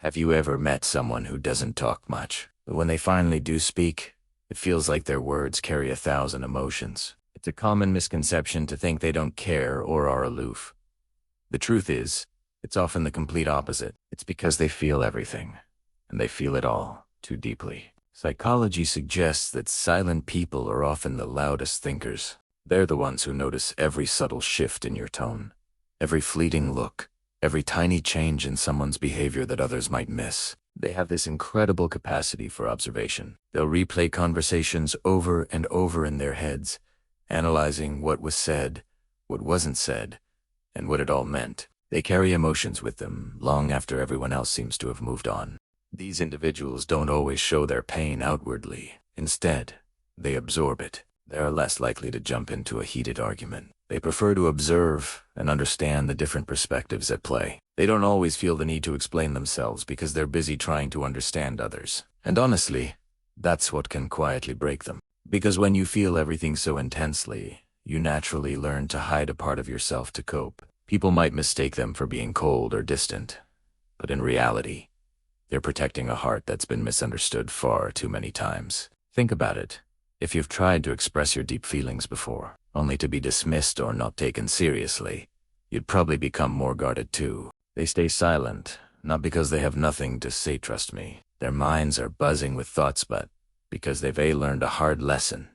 Have you ever met someone who doesn't talk much, but when they finally do speak, it feels like their words carry 1,000 emotions? It's a common misconception to think they don't care or are aloof. The truth is, it's often the complete opposite. It's because they feel everything, and they feel it all too deeply. Psychology suggests that silent people are often the loudest thinkers. They're the ones who notice every subtle shift in your tone, every fleeting look, every tiny change in someone's behavior that others might miss. They have this incredible capacity for observation. They'll replay conversations over and over in their heads, analyzing what was said, what wasn't said, and what it all meant. They carry emotions with them long after everyone else seems to have moved on. These individuals don't always show their pain outwardly. Instead, they absorb it. They are less likely to jump into a heated argument. They prefer to observe and understand the different perspectives at play. They don't always feel the need to explain themselves because they're busy trying to understand others. And honestly, that's what can quietly break them. Because when you feel everything so intensely, you naturally learn to hide a part of yourself to cope. People might mistake them for being cold or distant, but in reality, they're protecting a heart that's been misunderstood far too many times. Think about it. If you've tried to express your deep feelings before, only to be dismissed or not taken seriously, you'd probably become more guarded too. They stay silent, not because they have nothing to say, trust me. Their minds are buzzing with thoughts, but because they've learned a hard lesson.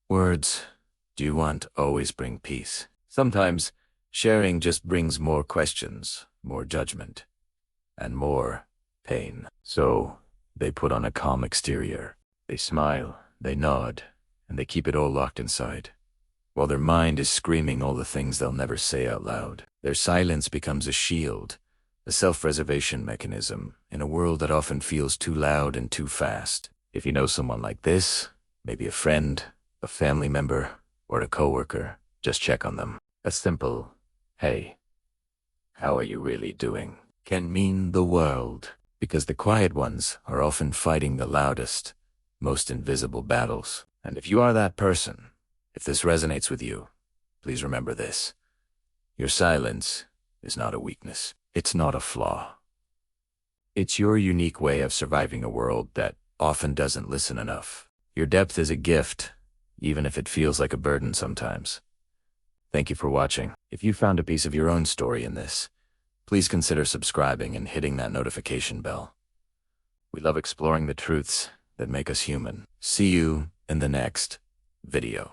Words, do you want, always bring peace. Sometimes, sharing just brings more questions, more judgment, and more pain. So, they put on a calm exterior. They smile, they nod, and they keep it all locked inside, while their mind is screaming all the things they'll never say out loud. Their silence becomes a shield, a self-preservation mechanism in a world that often feels too loud and too fast. If you know someone like this, maybe a friend, a family member, or a coworker, just check on them. A simple, "Hey, how are you really doing?" can mean the world, because the quiet ones are often fighting the loudest, most invisible battles. And if you are that person, if this resonates with you, please remember this. Your silence is not a weakness. It's not a flaw. It's your unique way of surviving a world that often doesn't listen enough. Your depth is a gift, even if it feels like a burden sometimes. Thank you for watching. If you found a piece of your own story in this, please consider subscribing and hitting that notification bell. We love exploring the truths that make us human. See you in the next video.